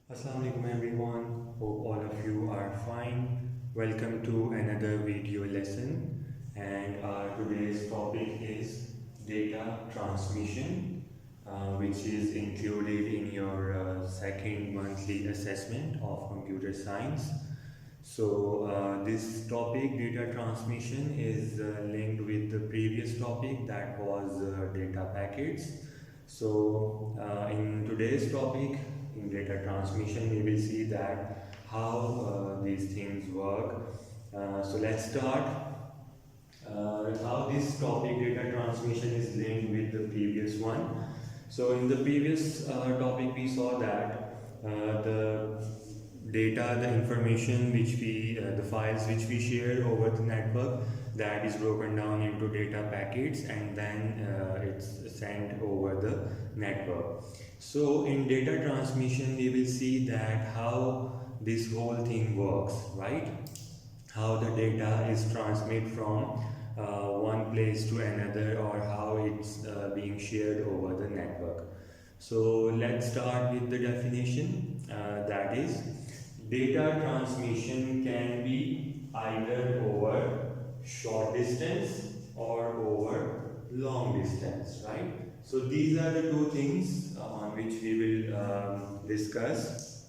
Assalamu alaikum everyone. Hope all of you are fine. Welcome to another video lesson, and today's topic is data transmission, which is included in your second monthly assessment of computer science. So this topic, data transmission, is linked with the previous topic, that was data packets. So in today's topic, in data transmission, we will see that how these things work. So let's start. How this topic, data transmission, is linked with the previous one. So in the previous topic, we saw that the data, the information which the files which we share over the network, that is broken down into data packets, and then it's sent over the network. So in data transmission, we will see that how this whole thing works, right? How the data is transmitted from one place to another, or how it's being shared over the network. So let's start with the definition. That is, data transmission can be either over short distance or over long distance, right? So these are the two things on which we will discuss,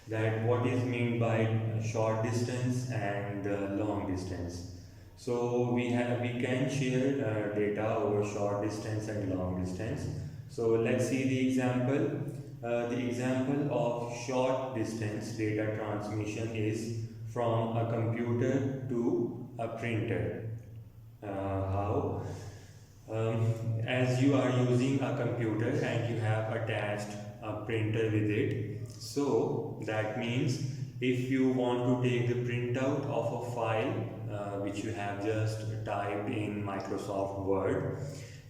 that what is meant by short distance and long distance. So we can share data over short distance and long distance. So let's see the example. The example of short distance data transmission is from a computer to a printer. How? As you are using a computer and you have attached a printer with it, so that means if you want to take the printout of a file which you have just typed in Microsoft Word,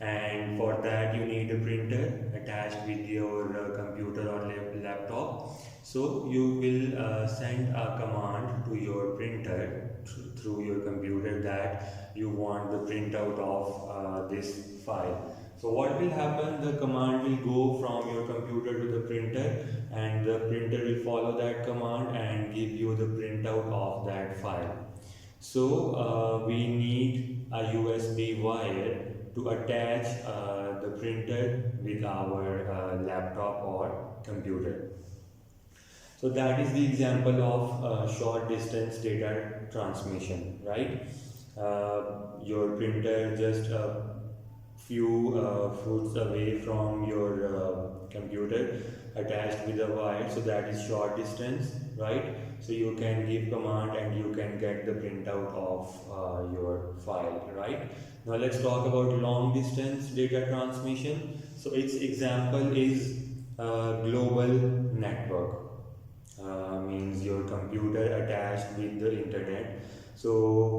and for that you need a printer attached with your computer or laptop. So you will send a command to your printer through your computer that you want the printout of this file. So what will happen? The command will go from your computer to the printer, and the printer will follow that command and give you the printout of that file. So we need a USB wire to attach the printer with our laptop or computer. So that is the example of short distance data transmission, right? Your printer just a few foot away from your computer, attached with a wire, so that is short distance, right? So you can give command and you can get the printout of your file, right? Now let's talk about long distance data transmission. So its example is global network. Means your computer attached with the internet. So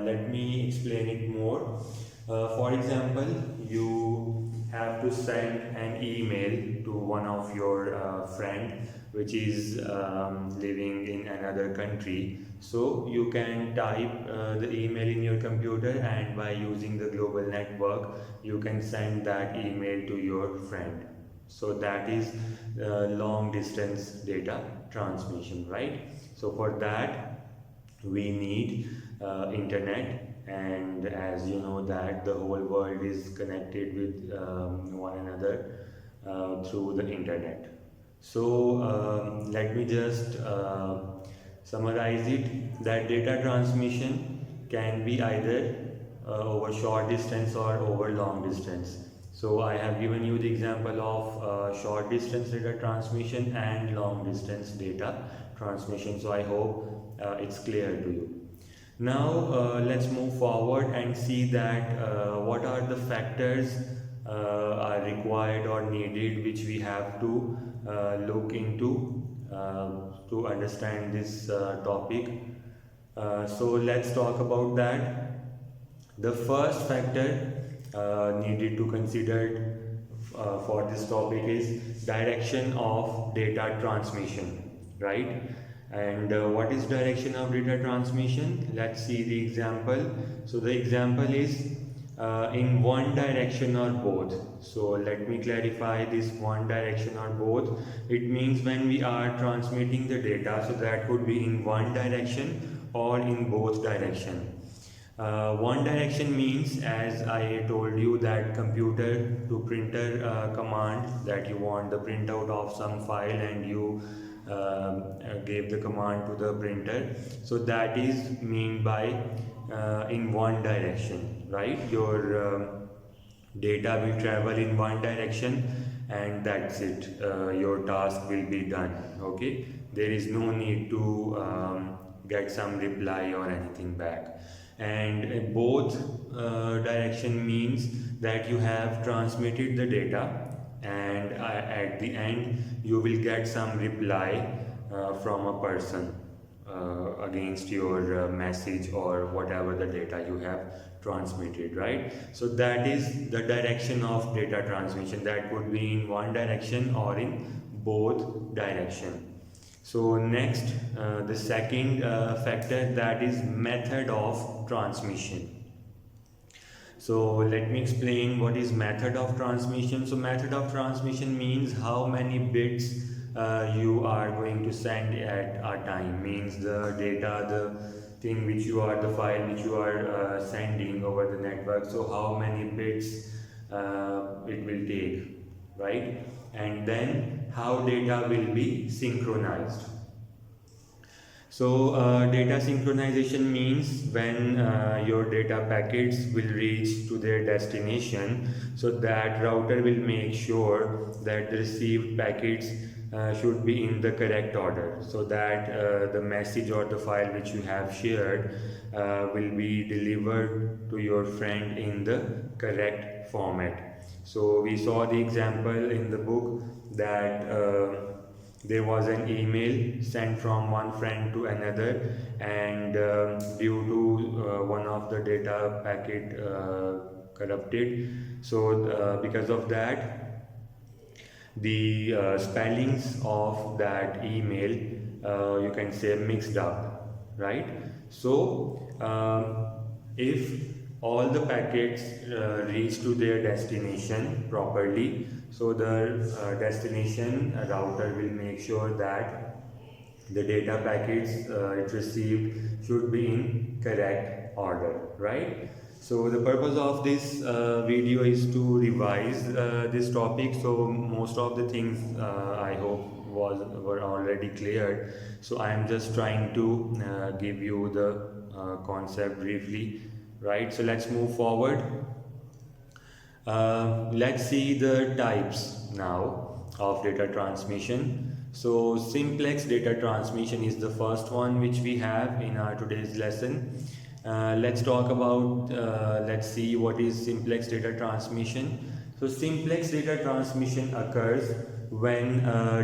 let me explain it more. For example, you have to send an email to one of your friend which is living in another country. So you can type the email in your computer, and by using the global network you can send that email to your friend. So that is long distance data transmission, right? So for that we need internet, and as you know that the whole world is connected with one another through the internet. So let me just summarize it, that data transmission can be either over short distance or over long distance. So I have given you the example of short distance data transmission and long distance data transmission. So I hope it's clear to you. Now let's move forward and see that what are the factors are required or needed which we have to look into to understand this topic. So let's talk about that. The first factor needed to consider for this topic is direction of data transmission, right? And what is direction of data transmission? Let's see the example. So the example is in one direction or both. So let me clarify this one direction or both. It means when we are transmitting the data, so that could be in one direction or in both direction. One direction means, as I told you, that computer to printer command, that you want the printout of some file and you gave the command to the printer. So that is mean by in one direction, right? Your data will travel in one direction and that's it. Your task will be done. Okay, there is no need to get some reply or anything back. And both direction means that you have transmitted the data and at the end you will get some reply from a person against your message or whatever the data you have transmitted, right? So that is the direction of data transmission. That could be in one direction or in both direction. So next, the second factor, that is method of transmission. So let me explain what is method of transmission. So method of transmission means how many bits you are going to send at a time. Means the data, the thing which you are, the file which you are sending over the network. So how many bits it will take, right? And then how data will be synchronized. So data synchronization means when your data packets will reach to their destination, so that router will make sure that the received packets should be in the correct order, so that the message or the file which you have shared will be delivered to your friend in the correct format. So we saw the example in the book that there was an email sent from one friend to another, and due to one of the data packet corrupted, so because of that the spellings of that email you can say mixed up, right? So if all the packets reach to their destination properly, so the destination router will make sure that the data packets it received should be in correct order, right? So the purpose of this video is to revise this topic. So most of the things I hope were already cleared. So I am just trying to give you the concept briefly, right? So let's move forward. Let's see the types now of data transmission. So simplex data transmission is the first one which we have in our today's lesson. Let's talk about, let's see what is simplex data transmission. So simplex data transmission occurs when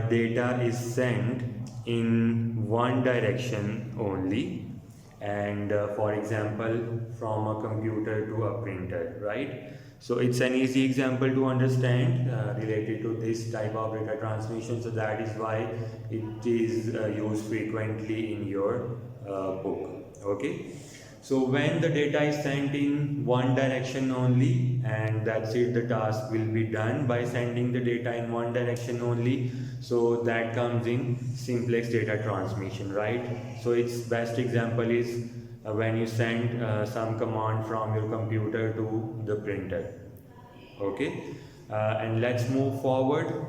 data is sent in one direction only, and for example from a computer to a printer, right? So it's an easy example to understand related to this type of data transmission, so that is why it is used frequently in your book. Okay, so when the data is sent in one direction only, and that's it, the task will be done by sending the data in one direction only, so that comes in simplex data transmission, right? So its best example is when you send some command from your computer to the printer. Okay, and let's move forward.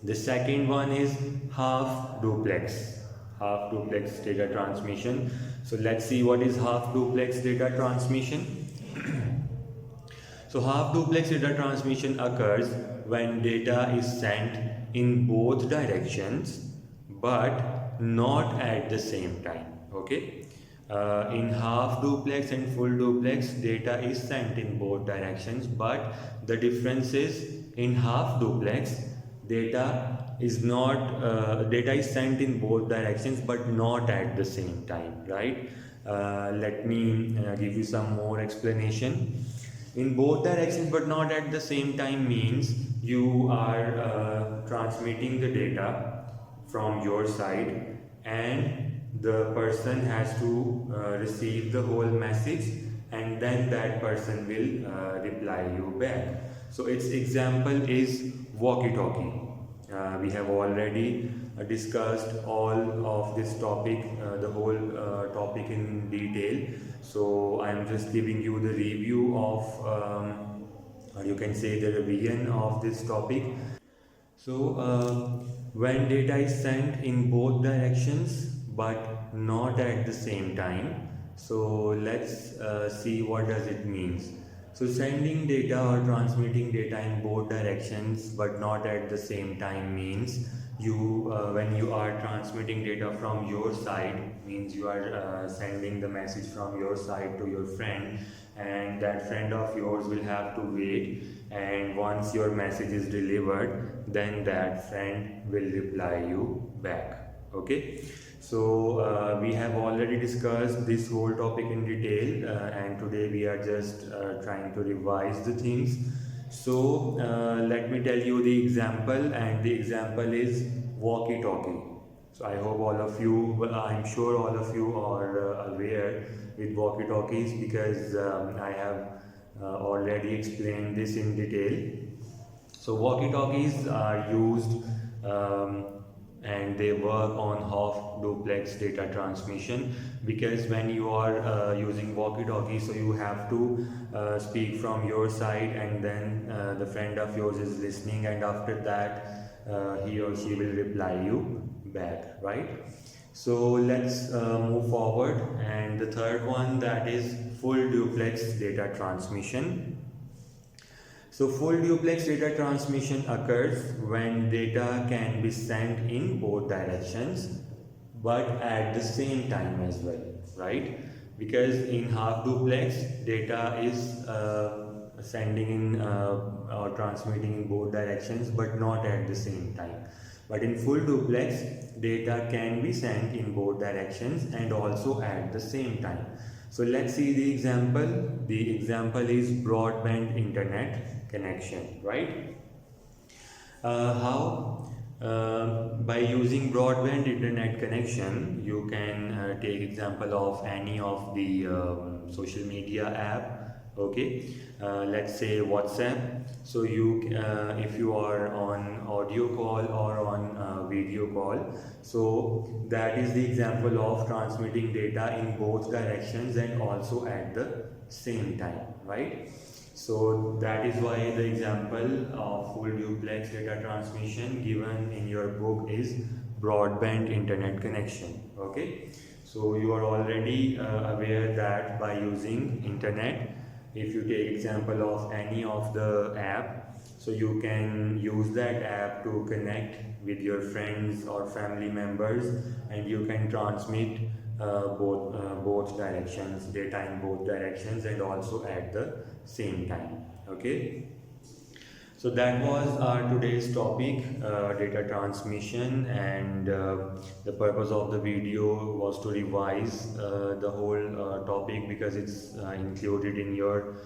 The second one is half duplex data transmission. So let's see what is half duplex data transmission. So half duplex data transmission occurs when data is sent in both directions but not at the same time. Okay, in half duplex and full duplex, data is sent in both directions, but the difference is in half duplex data is not data is sent in both directions but not at the same time, right? Let me give you some more explanation. In both directions but not at the same time means you are transmitting the data from your side, and the person has to receive the whole message and then that person will reply you back. So its example is walkie-talkie. We have already discussed all of this topic, the whole topic in detail. So I am just giving you the review of, or you can say the revision of this topic. So when data is sent in both directions but not at the same time, so let's see what does it means. So sending data or transmitting data in both directions but not at the same time means when you are transmitting data from your side, means you are sending the message from your side to your friend, and that friend of yours will have to wait, and once your message is delivered, then that friend will reply you back. Okay, so we have already discussed this whole topic in detail, and today we are just trying to revise the things. So let me tell you the example, and the example is walkie-talkie. So I hope all of you, well, I'm sure all of you are aware with walkie-talkies, because I have already explained this in detail. So walkie-talkies are used and they work on half duplex data transmission, because when you are using walkie-talkie, so you have to speak from your side, and then the friend of yours is listening, and after that he or she will reply you back, right? So let's move forward, and the third one, that is full duplex data transmission. So full duplex data transmission occurs when data can be sent in both directions but at the same time as well, right? Because in half duplex, data is sending in or transmitting in both directions but not at the same time. But in full duplex, data can be sent in both directions and also at the same time. So let's see the example. The example is broadband internet connection, right? How? By using broadband internet connection, you can take example of any of the social media app. Okay, let's say WhatsApp. So if you are on audio call or on video call, so that is the example of transmitting data in both directions and also at the same time, right? So that is why the example of full duplex data transmission given in your book is broadband internet connection. Okay, so you are already aware that by using internet, if you take example of any of the app, so you can use that app to connect with your friends or family members, and you can transmit both directions, data in both directions and also at the same time. Okay, so that was our today's topic, data transmission, and the purpose of the video was to revise the whole topic, because it's included in your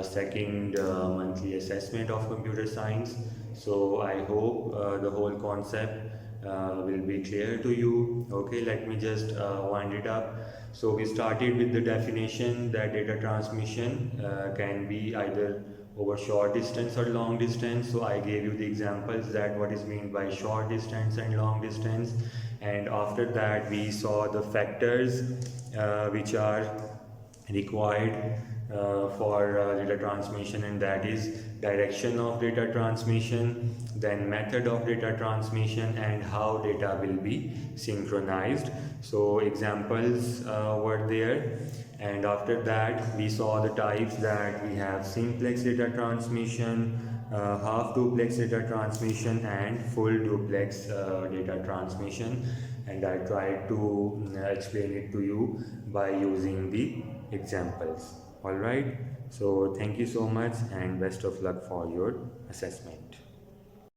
second monthly assessment of computer science. So I hope the whole concept will be clear to you. Okay, let me just wind it up. So we started with the definition that data transmission can be either over short distance or long distance. So I gave you the examples that what is meant by short distance and long distance, and after that we saw the factors which are required for data transmission, and that is direction of data transmission, then method of data transmission, and how data will be synchronized. So examples were there, and after that we saw the types that we have: simplex data transmission, half duplex data transmission, and full duplex data transmission, and I tried to explain it to you by using the examples. Alright, so thank you so much and best of luck for your assessment.